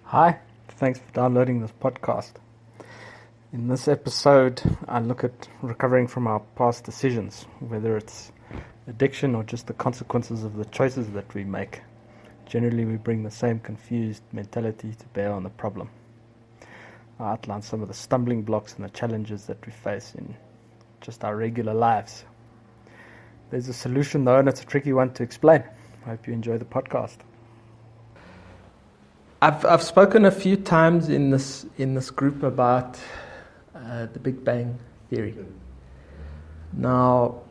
Hi, thanks for downloading this podcast. In this episode, I look at recovering from our past decisions, whether it's addiction or just the consequences of the choices that we make. Generally, we bring the same confused mentality to bear on the problem. I outline some of the stumbling blocks and the challenges that we face in just our regular lives. There's a solution though, and it's a tricky one to explain. I hope you enjoy the podcast. I've spoken a few times in this group about the Big Bang theory. Now,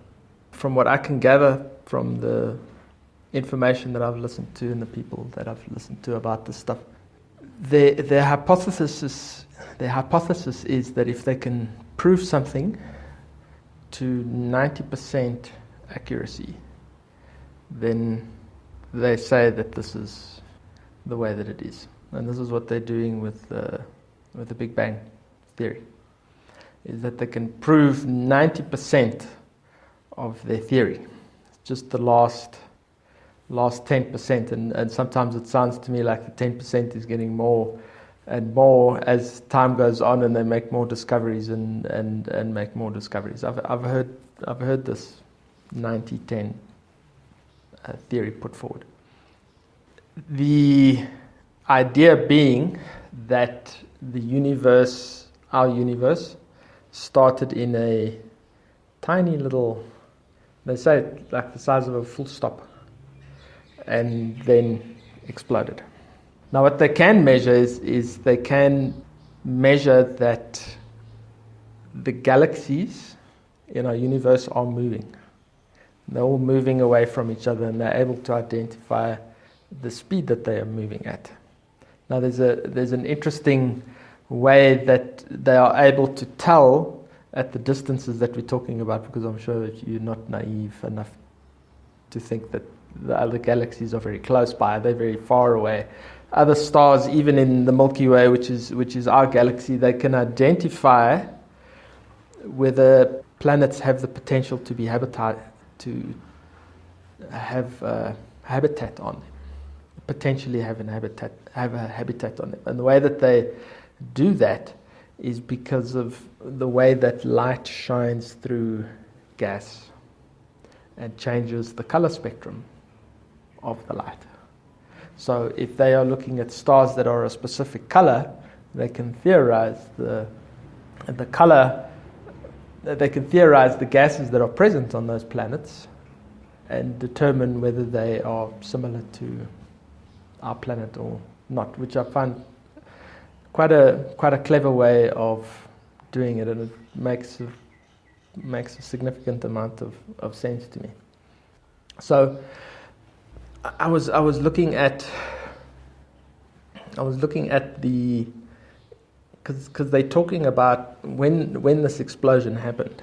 from what I can gather from the information that I've listened to and the people that I've listened to about this stuff, their hypothesis is that if they can prove something to 90% accuracy, then they say that this is the way that it is. And this is what they're doing with the Big Bang theory, is that they can prove 90% of their theory. It's just the last 10%, and sometimes it sounds to me like the 10% is getting more and more as time goes on, and they make more discoveries and make more discoveries. I've heard this 90-10 theory put forward. The idea being that the universe, our universe, started in a tiny little, they say like the size of a full stop, and then exploded. Now what they can measure is they can measure that the galaxies in our universe are moving. They're all moving away from each other, and they're able to identify the speed that they are moving at. Now there's an interesting way that they are able to tell at the distances that we're talking about, because I'm sure that you're not naive enough to think that the other galaxies are very close by. They're very far away. Other stars, even in the Milky Way, which is our galaxy, they can identify whether planets have the potential to be habitat on them. Potentially have a habitat on them. And the way that they do that is because of the way that light shines through gas and changes the color spectrum of the light. So if they are looking at stars that are a specific color, they can theorize the color, they can theorize the gases that are present on those planets and determine whether they are similar to our planet or not, which I find quite a clever way of doing it, and it makes a significant amount of sense to me. So I was looking at the, because they're talking about when this explosion happened.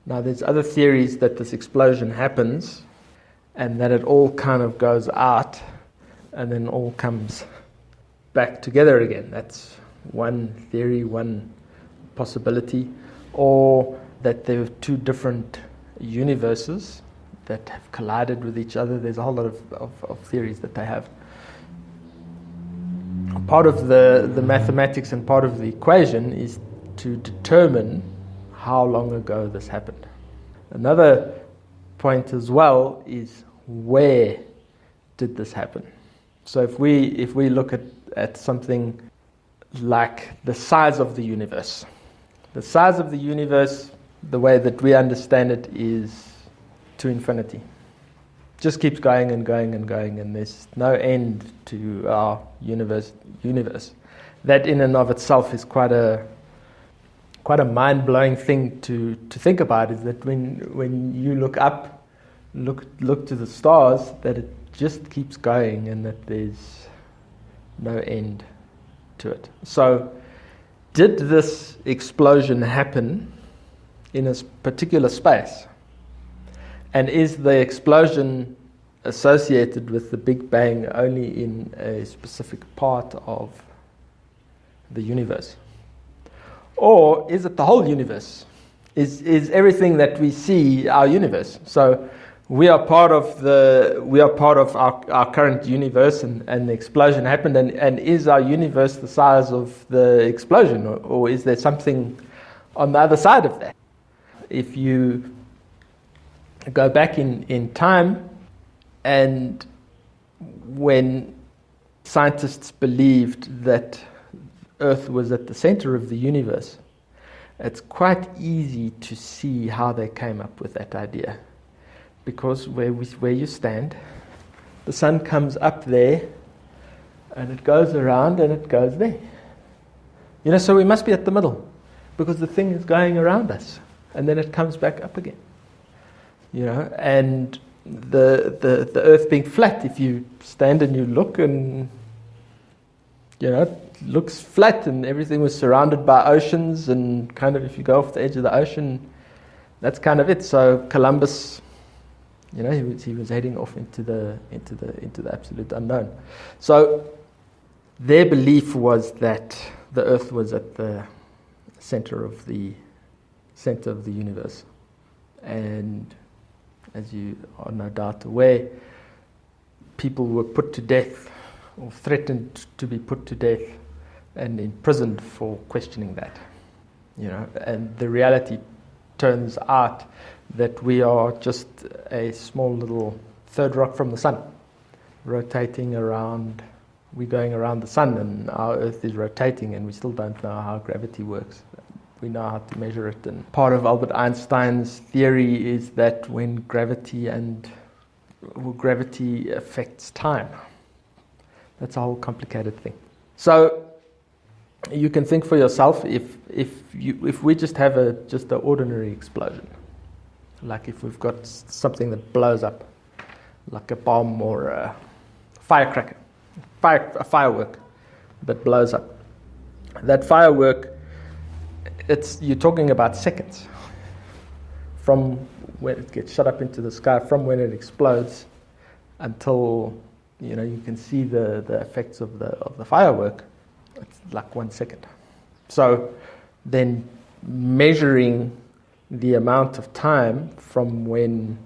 Now there's other theories that this explosion happens and that it all kind of goes out and then all comes back together again. That's one theory, one possibility. Or that there are two different universes that have collided with each other. There's a whole lot of theories that they have. Part of the mathematics and part of the equation is to determine how long ago this happened. Another point as well is, where did this happen? So if we look at something like the size of the universe. The size of the universe, the way that we understand it, is to infinity. Just keeps going and going and going, and there's no end to our universe. That in and of itself is quite a mind-blowing thing to think about, is that when you look up, look to the stars, that it just keeps going and that there's no end to it. So did this explosion happen in a particular space? And is the explosion associated with the Big Bang only in a specific part of the universe? Or is it the whole universe? Is everything that we see our universe? So we are part of our current universe, and the explosion happened, and is our universe the size of the explosion, or is there something on the other side of that? If you go back in time, and when scientists believed that Earth was at the center of the universe, it's quite easy to see how they came up with that idea. Because where you stand, the sun comes up there, and it goes around, and it goes there. So we must be at the middle, because the thing is going around us, and then it comes back up again. And the Earth being flat, if you stand and you look, and it looks flat, and everything was surrounded by oceans, and kind of if you go off the edge of the ocean, that's kind of it. So Columbus, he was heading off into the absolute unknown. So their belief was that the Earth was at the center of the universe, and as you are no doubt aware, people were put to death or threatened to be put to death and imprisoned for questioning that. And the reality turns out that we are just a small little third rock from the sun, rotating around. We're going around the sun, and our Earth is rotating, and we still don't know how gravity works. We know how to measure it, and part of Albert Einstein's theory is that when gravity affects time. That's a whole complicated thing. So you can think for yourself, if we just have just an ordinary explosion, like if we've got something that blows up, like a bomb or a firecracker, a firework that blows up. That firework, you're talking about seconds from when it gets shot up into the sky, from when it explodes until you can see the effects of the firework. It's like 1 second. So then measuring the amount of time from when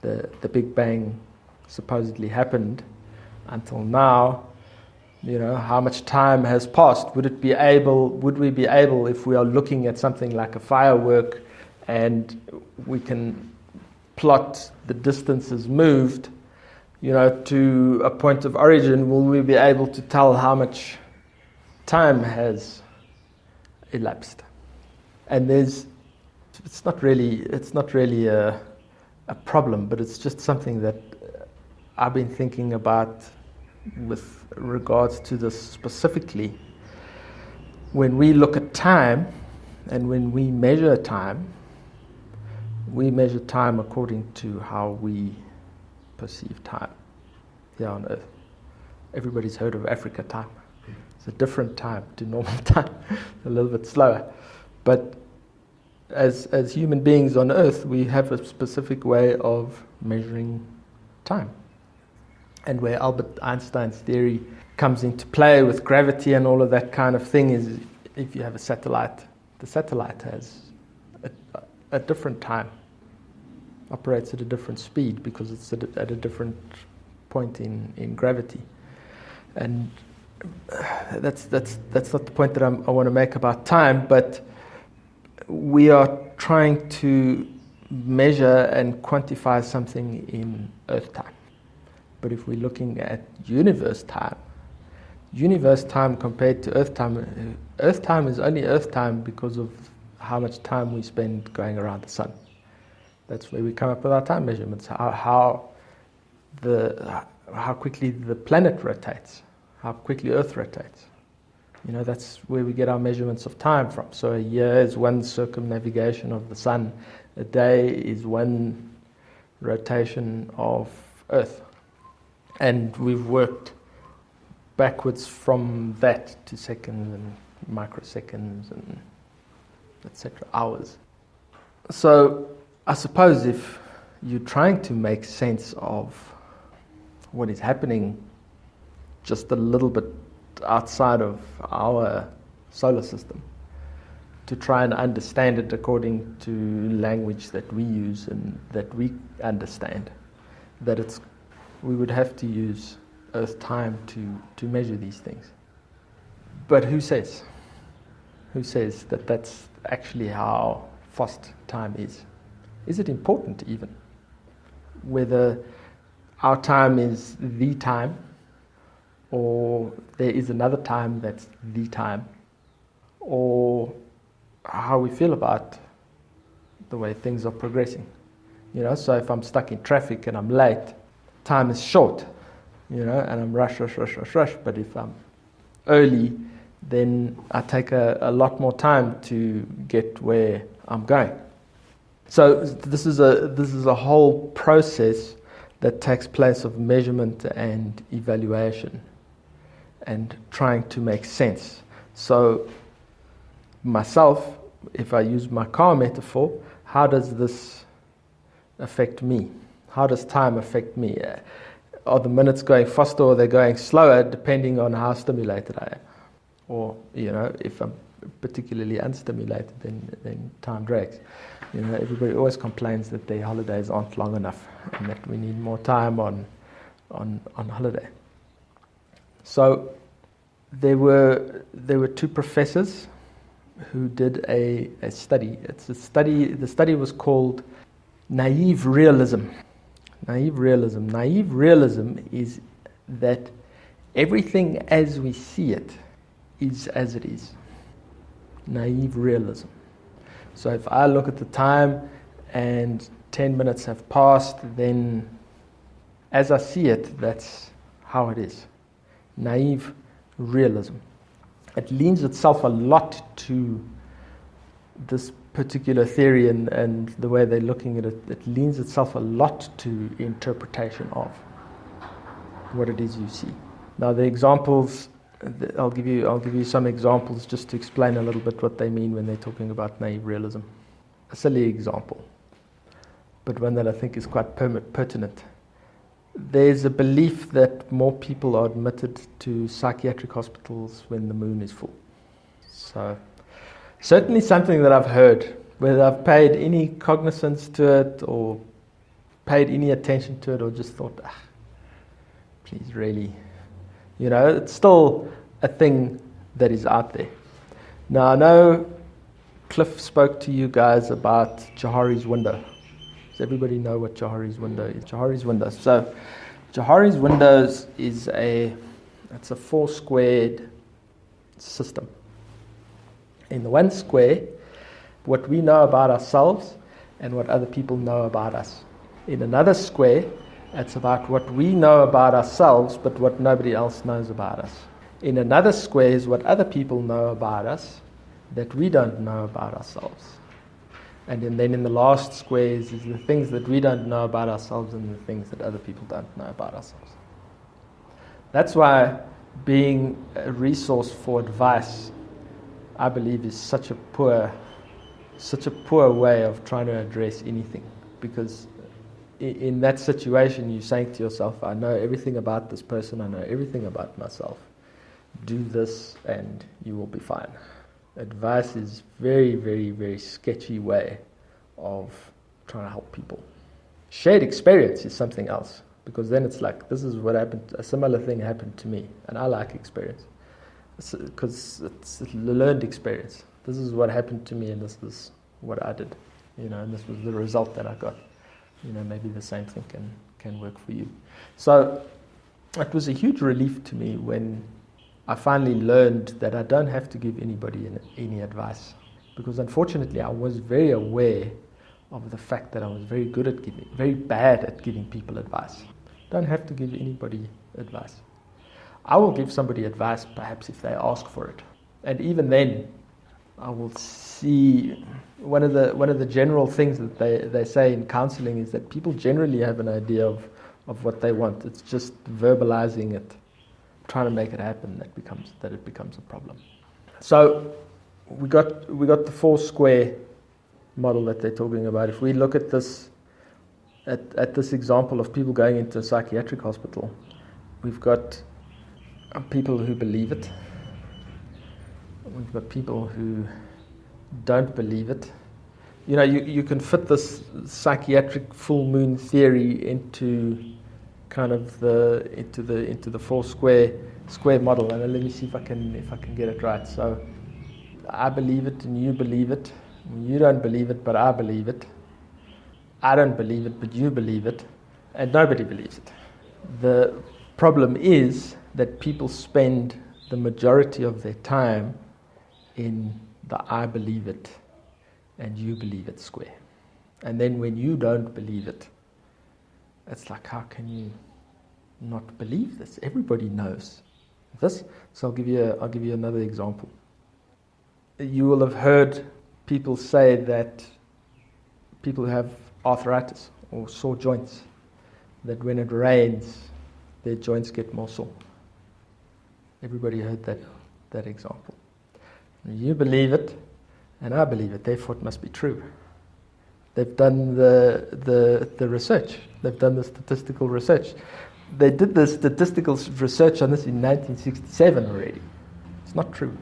the Big Bang supposedly happened until now, how much time has passed? Would we be able, if we are looking at something like a firework and we can plot the distances moved, to a point of origin, will we be able to tell how much time has elapsed? And it's not really a problem, but it's just something that I've been thinking about with regards to this specifically. When we look at time and when we measure time according to how we perceive time here on Earth. Everybody's heard of Africa time. It's a different time to normal time, a little bit slower. But as human beings on Earth, we have a specific way of measuring time. And where Albert Einstein's theory comes into play with gravity and all of that kind of thing is if you have a satellite, the satellite has a different time, operates at a different speed because it's at a different point in gravity. And that's not the point that I want to make about time, but we are trying to measure and quantify something in Earth time. But if we're looking at universe time compared to Earth time is only Earth time because of how much time we spend going around the sun. That's where we come up with our time measurements, how quickly the planet rotates, how quickly Earth rotates. That's where we get our measurements of time from. So a year is one circumnavigation of the sun. A day is one rotation of Earth. And we've worked backwards from that to seconds and microseconds and etc., hours. So I suppose if you're trying to make sense of what is happening just a little bit outside of our solar system, to try and understand it according to language that we use and that we understand, that we would have to use Earth time to measure these things. But who says? Who says that that's actually how fast time is? Is it important even? Whether our time is the time, or there is another time that's the time, or how we feel about the way things are progressing. So if I'm stuck in traffic and I'm late, time is short, and I'm rush. But if I'm early, then I take a lot more time to get where I'm going. So this is a whole process that takes place of measurement and evaluation and trying to make sense. So myself, if I use my car metaphor, how does this affect me? How does time affect me? Are the minutes going faster or they're going slower depending on how stimulated I am? Or, if I'm particularly unstimulated, then time drags. Everybody always complains that their holidays aren't long enough and that we need more time on holiday. So there were two professors who did a study. The study was called Naive Realism. Naive Realism. Naive Realism is that everything as we see it is as it is. Naive Realism. So if I look at the time and 10 minutes have passed, then as I see it, that's how it is. Naive Realism. It leans itself a lot to this particular theory and the way they're looking at it. It leans itself a lot to interpretation of what it is you see. Now the examples, I'll give you some examples just to explain a little bit what they mean when they're talking about naive realism. A silly example, but one that I think is quite pertinent. There's a belief that more people are admitted to psychiatric hospitals when the moon is full. So, certainly something that I've heard, whether I've paid any cognizance to it or paid any attention to it or just thought, please really, it's still a thing that is out there. Now I know Cliff spoke to you guys about Johari's window. Does everybody know what Johari's window is? Johari's window. So Johari's windows is it's a 4-squared system. In the one square, what we know about ourselves and what other people know about us. In another square, it's about what we know about ourselves but what nobody else knows about us. In another square is what other people know about us that we don't know about ourselves. And then in the last squares is the things that we don't know about ourselves and the things that other people don't know about ourselves. That's why being a resource for advice, I believe, is such a poor way of trying to address anything. Because in that situation, you're saying to yourself, I know everything about this person, I know everything about myself. Do this and you will be fine. Advice is very, very, very sketchy way of trying to help people. Shared experience is something else, because then it's like, this is what happened, a similar thing happened to me, and I like experience. Because it's a learned experience. This is what happened to me and this is what I did. And this was the result that I got. Maybe the same thing can work for you. So it was a huge relief to me when I finally learned that I don't have to give anybody any advice. Because unfortunately I was very aware of the fact that I was very bad at giving people advice. Don't have to give anybody advice. I will give somebody advice perhaps if they ask for it. And even then, I will see one of the general things that they say in counseling is that people generally have an idea of what they want. It's just verbalizing it, trying to make it happen that it becomes a problem. So we got the 4-square model that they're talking about. If we look at this at this example of people going into a psychiatric hospital, we've got people who believe it. We've got people who don't believe it. you can fit this psychiatric full moon theory into kind of into the four square model, and let me see if I can get it right. So I believe it and you believe it. You don't believe it, but I believe it. I don't believe it, but you believe it, and nobody believes it. The problem is that people spend the majority of their time in the I believe it and you believe it square. And then when you don't believe it, it's like, how can you not believe this? Everybody knows this. So I'll give you another example. You will have heard people say that people who have arthritis or sore joints, that when it rains, their joints get more sore. Everybody heard that example. You believe it, and I believe it. Therefore, it must be true. They've done the research. They've done the statistical research. They did the statistical research on this in 1967 already. It's not true.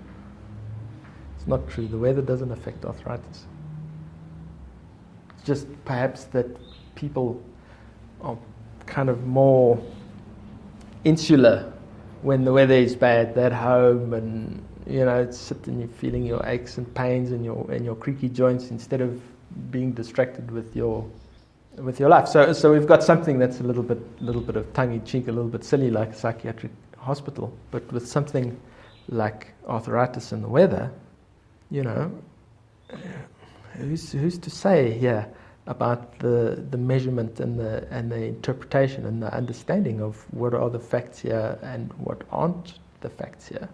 It's not true. The weather doesn't affect arthritis. It's just perhaps that people are kind of more insular when the weather is bad. They're at home and sit and you're feeling your aches and pains and your creaky joints instead of being distracted with your life. So we've got something that's a little bit of tongue-in-cheek, a little bit silly, like a psychiatric hospital, but with something like arthritis and the weather, who's to say here about the measurement and the interpretation and the understanding of what are the facts here and what aren't the facts here.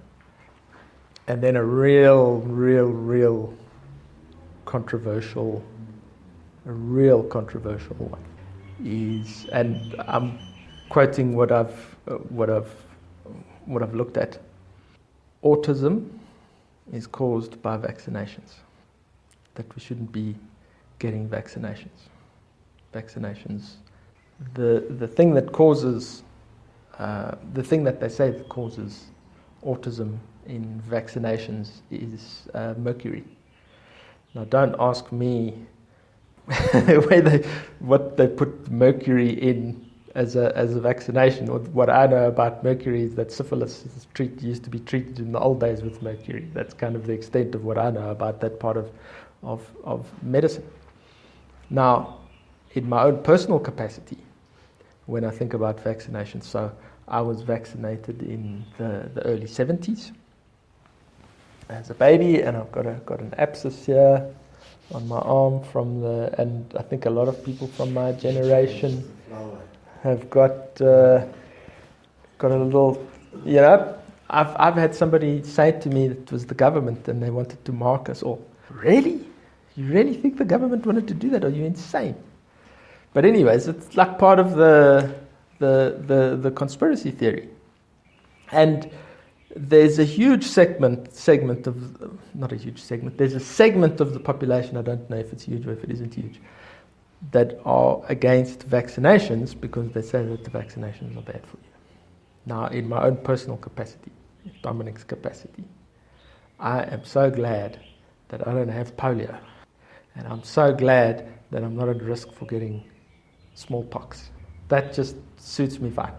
And then a real controversial one is, and I'm quoting what I've looked at. Autism is caused by vaccinations. That we shouldn't be getting vaccinations. The thing that causes, the thing that they say that causes autism in vaccinations is mercury. Now, don't ask me what they put mercury in as a vaccination. What I know about mercury is that syphilis used to be treated in the old days with mercury. That's kind of the extent of what I know about that part of medicine. Now, in my own personal capacity, when I think about vaccinations, so I was vaccinated in the early 70s as a baby, and I've got an abscess here on my arm and I think a lot of people from my generation have got a little, I've had somebody say to me that it was the government and they wanted to mark us all. Really? You really think the government wanted to do that? Are you insane? But anyways, it's like part of the conspiracy theory. And there's a huge segment of, not a huge segment, there's a segment of the population, I don't know if it's huge or if it isn't huge, that are against vaccinations because they say that the vaccinations are bad for you. Now, in my own personal capacity, Dominic's capacity, I am so glad that I don't have polio. And I'm so glad that I'm not at risk for getting smallpox. That just suits me fine.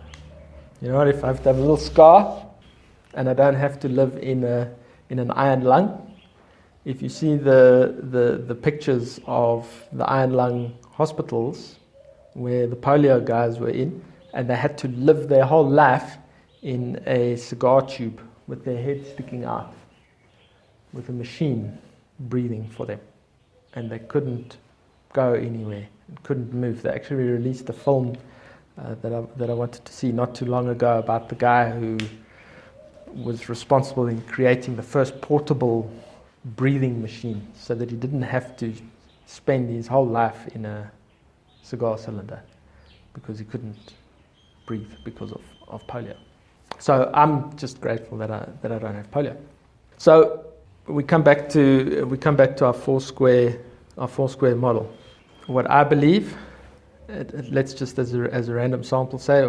You know what, if I have to have a little scar and I don't have to live in an iron lung. If you see the pictures of the iron lung hospitals where the polio guys were in, and they had to live their whole life in a cigar tube with their head sticking out, with a machine breathing for them. And they couldn't go anywhere, couldn't move. They actually released a film that I wanted to see not too long ago about the guy who was responsible in creating the first portable breathing machine so that he didn't have to spend his whole life in a cigar cylinder because he couldn't breathe because of polio. So I'm just grateful that I don't have polio. So we come back to our four square model. What I believe, let's just as a random sample say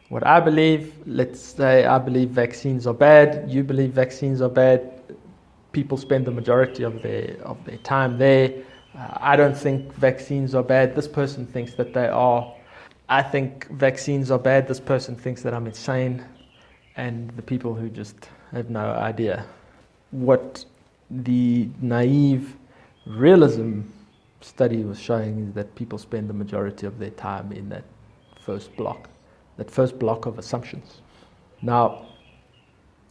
what I believe. Let's say I believe vaccines are bad. You believe vaccines are bad. People spend the majority of their time there. I don't think vaccines are bad. This person thinks that they are. I think vaccines are bad. This person thinks that I'm insane. And the people who just have no idea. What the naive realism study was showing is that people spend the majority of their time in that first block of assumptions. Now,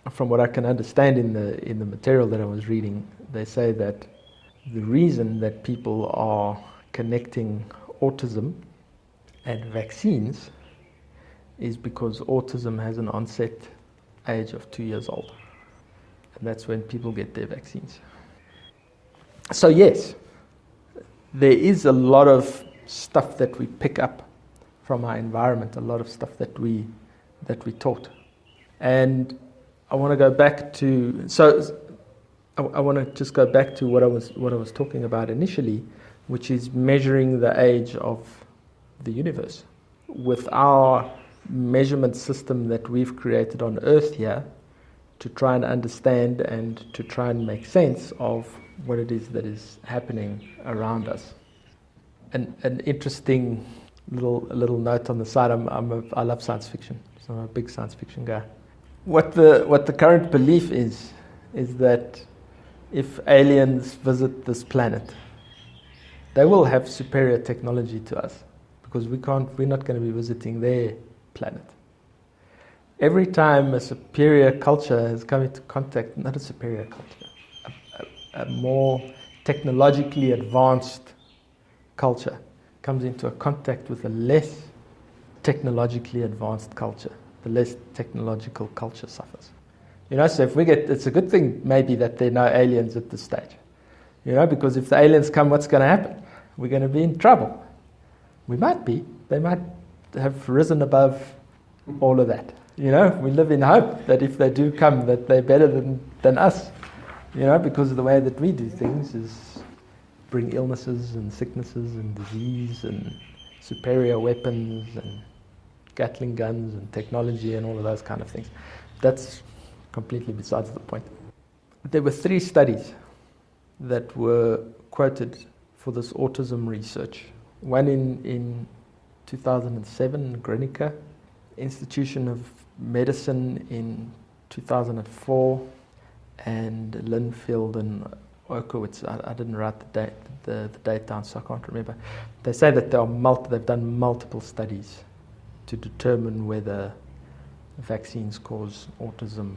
from what I can understand in the material that I was reading, they say that the reason that people are connecting autism and vaccines is because autism has an onset age of 2 years old. And that's when people get their vaccines. So yes, there is a lot of stuff that we pick up from our environment, a lot of stuff that we taught. And I want to go back to, I want to just go back to what I was talking about initially, which is measuring the age of the universe. With our measurement system that we've created on Earth here, to try and understand and to try and make sense of what it is that is happening around us. An interesting little note on the side. I love science fiction, so I'm a big science fiction guy. What the current belief is that if aliens visit this planet, they will have superior technology to us, because we're not going to be visiting their planet. Every time a superior culture has come into contact, not a superior culture, a more technologically advanced culture comes into a contact with a less technologically advanced culture, the less technological culture suffers. So if it's a good thing maybe that there are no aliens at this stage. Because if the aliens come, what's going to happen? We're going to be in trouble. We might be. They might have risen above all of that. We live in hope that if they do come, that they're better than us. Because of the way that we do things is bring illnesses and sicknesses and disease and superior weapons and Gatling guns and technology and all of those kind of things. That's completely besides the point. There were 3 studies that were quoted for this autism research. One in 2007, Grenica Institution of Medicine in 2004, and Linfield and Okowitz. I didn't write the date down, so I can't remember. They say that they've done multiple studies to determine whether vaccines cause autism,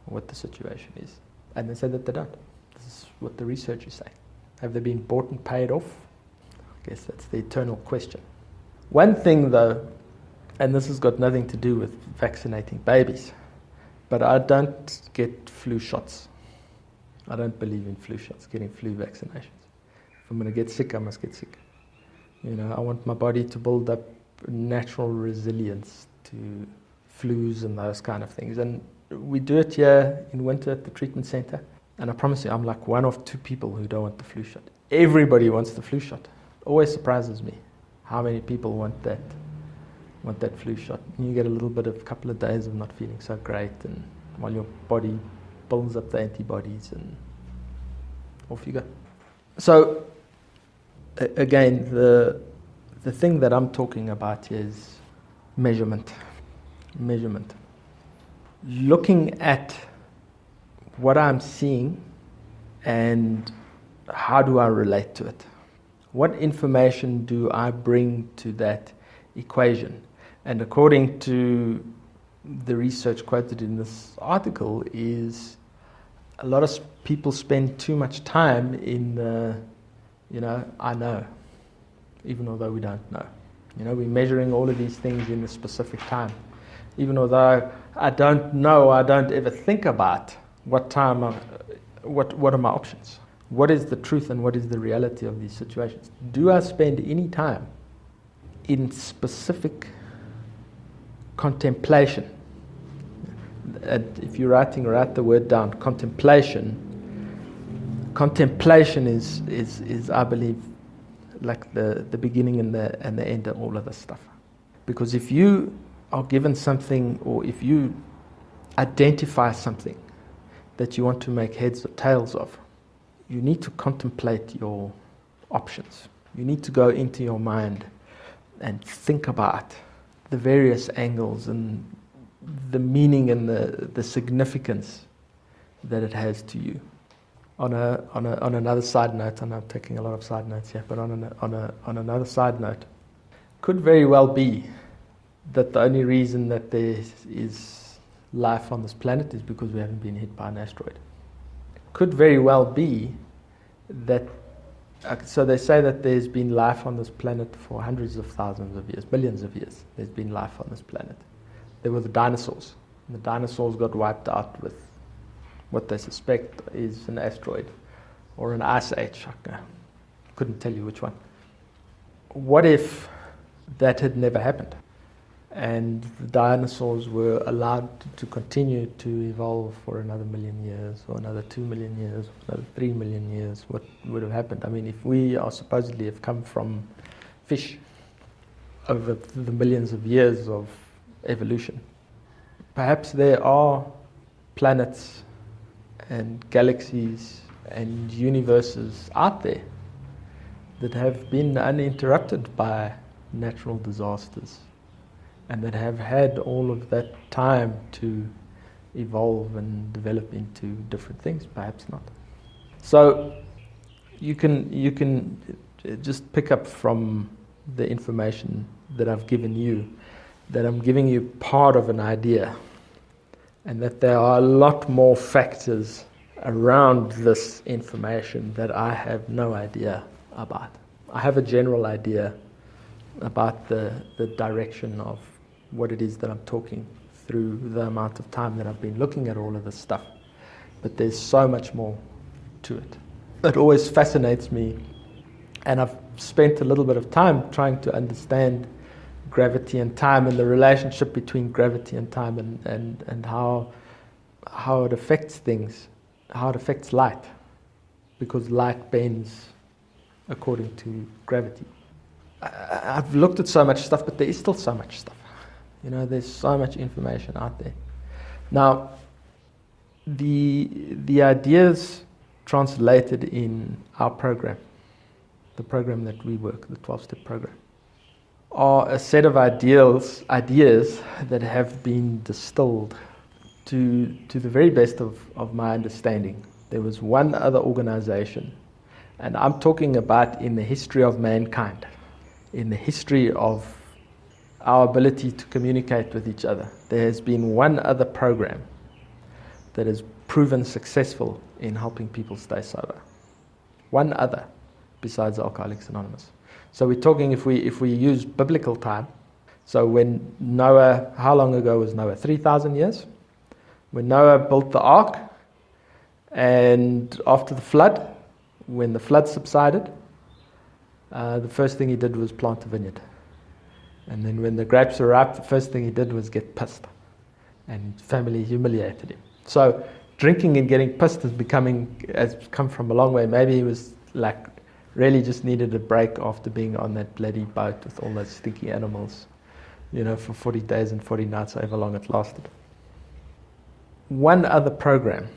or what the situation is. And they say that they don't. This is what the researchers say. Have they been bought and paid off? I guess that's the eternal question. One thing though, and this has got nothing to do with vaccinating babies, but I don't get flu shots. I don't believe in flu shots, getting flu vaccinations. If I'm going to get sick, I must get sick. I want my body to build up natural resilience to flus and those kind of things. And we do it here in winter at the treatment center. And I promise you, I'm like one of 2 people who don't want the flu shot. Everybody wants the flu shot. It always surprises me how many people want that flu shot. And you get a couple of days of not feeling so great, and while your body builds up the antibodies, and off you go. So, again, the thing that I'm talking about is measurement. Looking at what I'm seeing and how do I relate to it? What information do I bring to that equation? And according to the research quoted in this article, is a lot of people spend too much time in the, I know, even although we don't know. We're measuring all of these things in a specific time. Even although I don't know, I don't ever think about what are my options? What is the truth and what is the reality of these situations? Do I spend any time in specific contemplation? If you're writing, write the word down, contemplation. Contemplation is I believe, like the beginning and the end of all of this stuff. Because if you are given something, or if you identify something that you want to make heads or tails of, you need to contemplate your options. You need to go into your mind and think about the various angles and the meaning and the significance that it has to you. On another side note, and I'm taking a lot of side notes here, but on another side note, could very well be that the only reason that there is life on this planet is because we haven't been hit by an asteroid. Could very well be that, so they say that there's been life on this planet for hundreds of thousands of years, millions of years. There's been life on this planet. There were the dinosaurs. And the dinosaurs got wiped out with what they suspect is an asteroid or an ice age. I couldn't tell you which one. What if that had never happened and the dinosaurs were allowed to continue to evolve for another 1 million years or another 2 million years or another 3 million years? What would have happened? I mean, if we are supposedly have come from fish over the millions of years of evolution, perhaps there are planets and galaxies and universes out there that have been uninterrupted by natural disasters and that have had all of that time to evolve and develop into different things. Perhaps not. So you can just pick up from the information that I've given you that I'm giving you part of an idea, and that there are a lot more factors around this information that I have no idea about. I have a general idea about the direction of what it is that I'm talking through the amount of time that I've been looking at all of this stuff. But there's so much more to it. It always fascinates me, and I've spent a little bit of time trying to understand gravity and time and the relationship between gravity and time and how it affects things, how it affects light, because light bends according to gravity. I've looked at so much stuff, but there is still so much stuff. You know, there's so much information out there. Now, the ideas translated in our program, the program that we work, the 12-step program, are a set of ideas that have been distilled to the very best of my understanding. There was one other organization, and I'm talking about in the history of mankind, in the history of our ability to communicate with each other. There has been one other program that has proven successful in helping people stay sober. One other, besides Alcoholics Anonymous. So we're talking, if we use biblical time, so when Noah, how long ago was Noah? 3,000 years? When Noah built the ark, and after the flood, when the flood subsided, the first thing he did was plant a vineyard. And then when the grapes were ripe, the first thing he did was get pissed. And family humiliated him. So drinking and getting pissed has come from a long way. Maybe he was like, really just needed a break after being on that bloody boat with all those stinky animals, you know, for 40 days and 40 nights, however long it lasted. One other program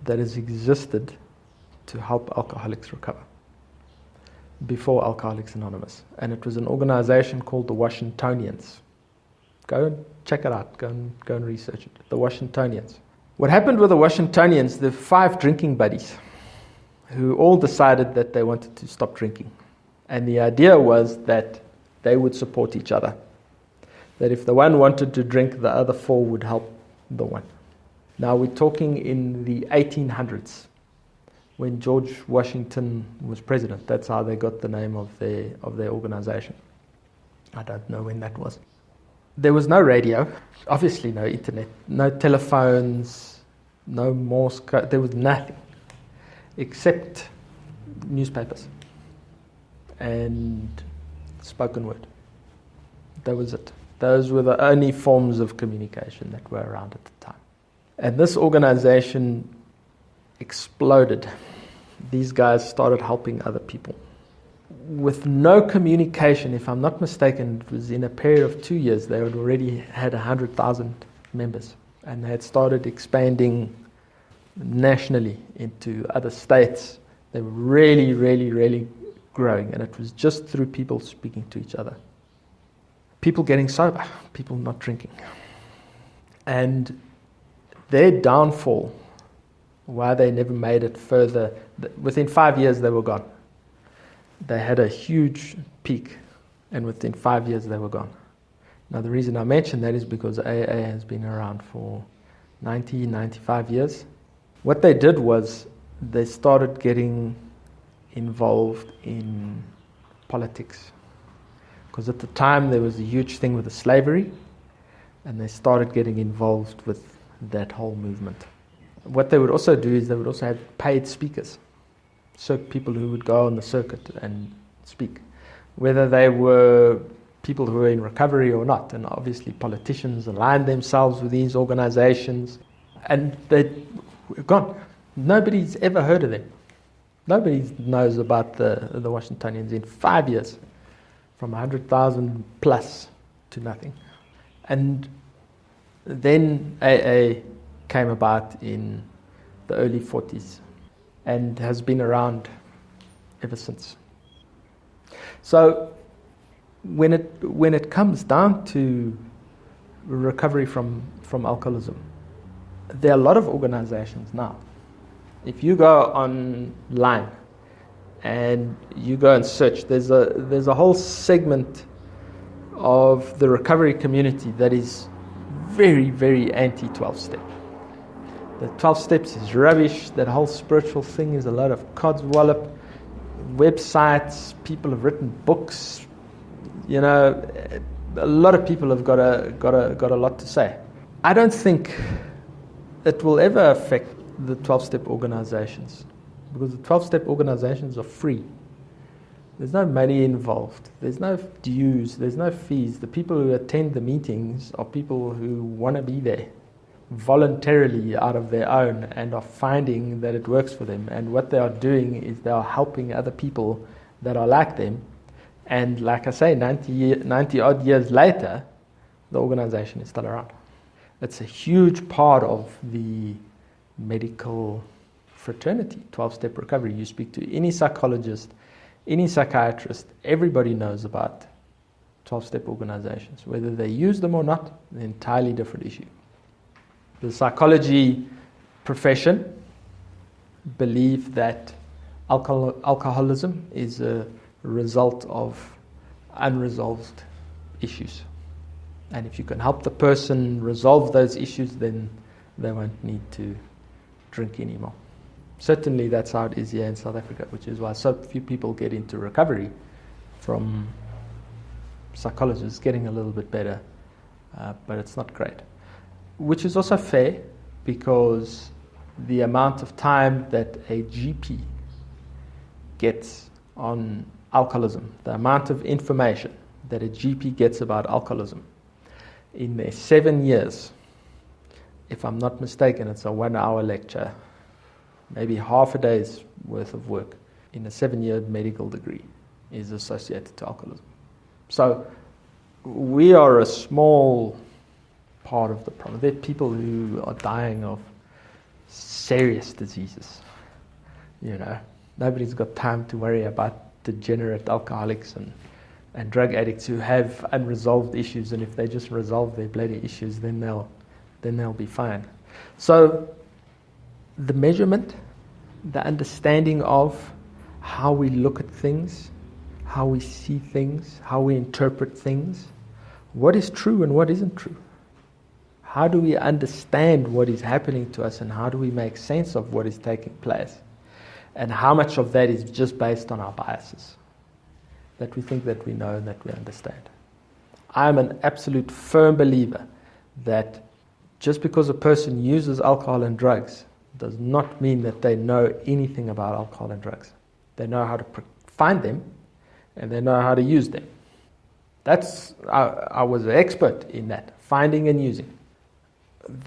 that has existed to help alcoholics recover before Alcoholics Anonymous, and it was an organization called the Washingtonians. Go and check it out. Go and research it. The Washingtonians. What happened with the Washingtonians? The 5 drinking buddies who all decided that they wanted to stop drinking. And the idea was that they would support each other. That if the one wanted to drink, the other 4 would help the one. Now we're talking in the 1800s, when George Washington was president. That's how they got the name of their organization. I don't know when that was. There was no radio, obviously no internet, no telephones, no Morse code. There was nothing except newspapers and spoken word. That was it. Those were the only forms of communication that were around at the time. And this organization exploded. These guys started helping other people. With no communication, if I'm not mistaken, it was in a period of 2 years, they had already had 100,000 members. And they had started expanding nationally into other states. They were really, really, really growing, and it was just through people speaking to each other. People getting sober, people not drinking. And their downfall, why they never made it further, within 5 years they were gone. They had a huge peak, and within 5 years they were gone. Now the reason I mention that is because AA has been around for 95 years. What they did was they started getting involved in politics. Because at the time there was a huge thing with the slavery, and they started getting involved with that whole movement. What they would also do is they would also have paid speakers. So people who would go on the circuit and speak, whether they were people who were in recovery or not. And obviously politicians aligned themselves with these organizations, and they were gone. Nobody's ever heard of them. Nobody knows about the Washingtonians in 5 years, from 100,000 plus to nothing. And then AA came about in the early 40s and has been around ever since. So when it comes down to recovery from alcoholism, there are a lot of organizations now. If you go online and you go and search, there's a whole segment of the recovery community that is very, very anti-12-step. The 12 steps is rubbish. That whole spiritual thing is a lot of codswallop. Websites, people have written books. You know, a lot of people have got a lot to say. I don't think it will ever affect the 12-step organizations, because the 12-step organizations are free. There's no money involved. There's no dues. There's no fees. The people who attend the meetings are people who want to be there voluntarily out of their own and are finding that it works for them. And what they are doing is they are helping other people that are like them. And like I say, 90 odd years later, the organization is still around. It's a huge part of the medical fraternity, 12-step recovery. You speak to any psychologist, any psychiatrist, everybody knows about 12-step organizations. Whether they use them or not, an entirely different issue. The psychology profession believe that alcoholism is a result of unresolved issues. And if you can help the person resolve those issues, then they won't need to drink anymore. Certainly that's how it is here in South Africa, which is why so few people get into recovery from psychologists. Getting a little bit better, but it's not great. Which is also fair, because the amount of time that a GP gets on alcoholism, the amount of information that a GP gets about alcoholism in their 7 years, if I'm not mistaken, it's a 1-hour lecture, maybe half a day's worth of work in a 7-year medical degree is associated to alcoholism. So we are a small part of the problem. There are people who are dying of serious diseases. You know, nobody's got time to worry about degenerate alcoholics and drug addicts who have unresolved issues, and if they just resolve their bloody issues, then they'll be fine. So the measurement, the understanding of how we look at things, how we see things, how we interpret things, what is true and what isn't true. How do we understand what is happening to us, and how do we make sense of what is taking place? And how much of that is just based on our biases, that we think that we know and that we understand. I'm an absolute firm believer that just because a person uses alcohol and drugs does not mean that they know anything about alcohol and drugs. They know how to find them, and they know how to use them. I was an expert in that, finding and using.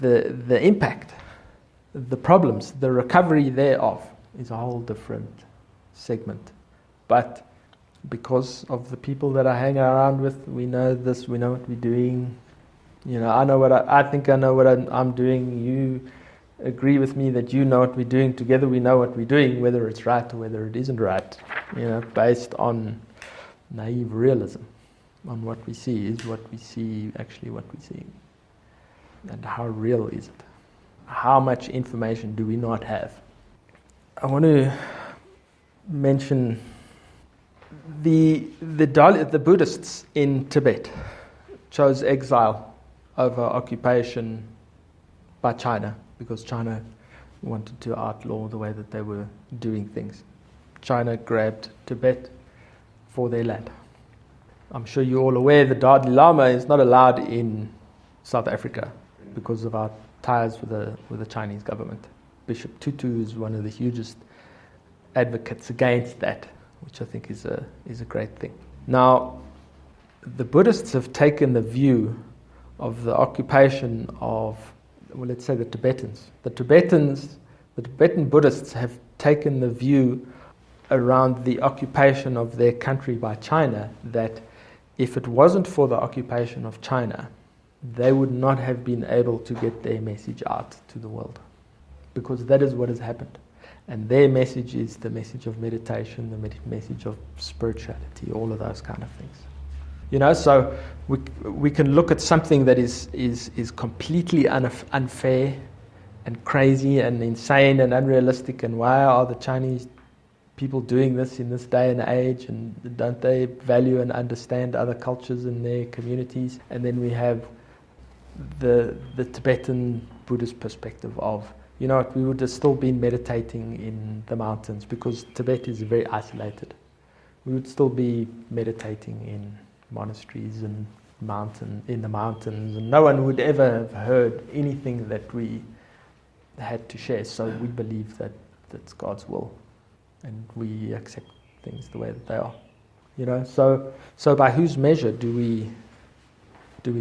The impact, the problems, the recovery thereof is a whole different segment. But because of the people that I hang around with, we know this, we know what we're doing. You know, I know what I think I know what I'm doing. agree with me that you know what we're doing. Together we know what we're doing, whether it's right or whether it isn't right. Based on naive realism, on what we see. Is what we see actually what we see? And how real is it? How much information do we not have? I want to mention the Buddhists in Tibet chose exile over occupation by China because China wanted to outlaw the way that they were doing things. China grabbed Tibet for their land. I'm sure you're all aware the Dalai Lama is not allowed in South Africa because of our ties with the Chinese government. Bishop Tutu is one of the hugest advocates against that, which I think is a great thing. Now, the Buddhists have taken the view of the occupation of, well, let's say the Tibetans. The Tibetan Buddhists have taken the view around the occupation of their country by China that if it wasn't for the occupation of China, they would not have been able to get their message out to the world. Because that is what has happened. And their message is the message of meditation, the message of spirituality, all of those kind of things. So we can look at something that is completely unfair and crazy and insane and unrealistic, and why are the Chinese people doing this in this day and age, and don't they value and understand other cultures in their communities? And then we have the Tibetan Buddhist perspective of, we would have still been meditating in the mountains because Tibet is very isolated. We would still be meditating in monasteries and in the mountains, and no one would ever have heard anything that we had to share. So we believe that that's God's will, and we accept things the way that they are. So by whose measure do we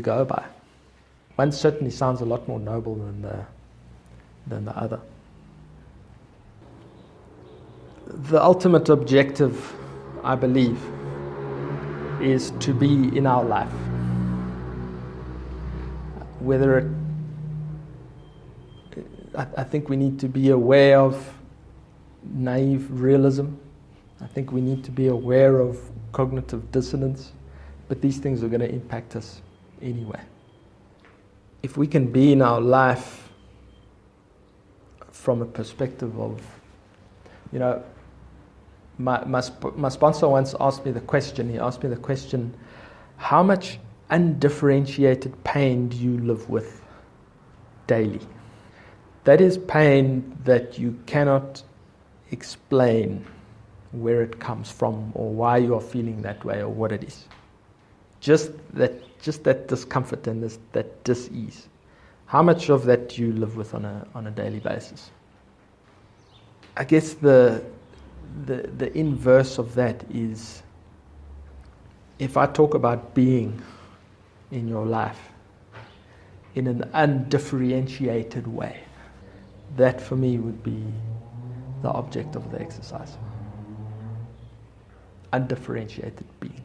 go by? One certainly sounds a lot more noble than the other. The ultimate objective, I believe, is to be in our life. I think we need to be aware of naive realism. I think we need to be aware of cognitive dissonance, but these things are going to impact us anyway. If we can be in our life from a perspective of, my sponsor once asked me the question, how much undifferentiated pain do you live with daily? That is pain that you cannot explain where it comes from or why you are feeling that way or what it is. Just that discomfort and that dis-ease. How much of that do you live with on a daily basis? I guess the inverse of that is, if I talk about being in your life in an undifferentiated way, that for me would be the object of the exercise. Undifferentiated being.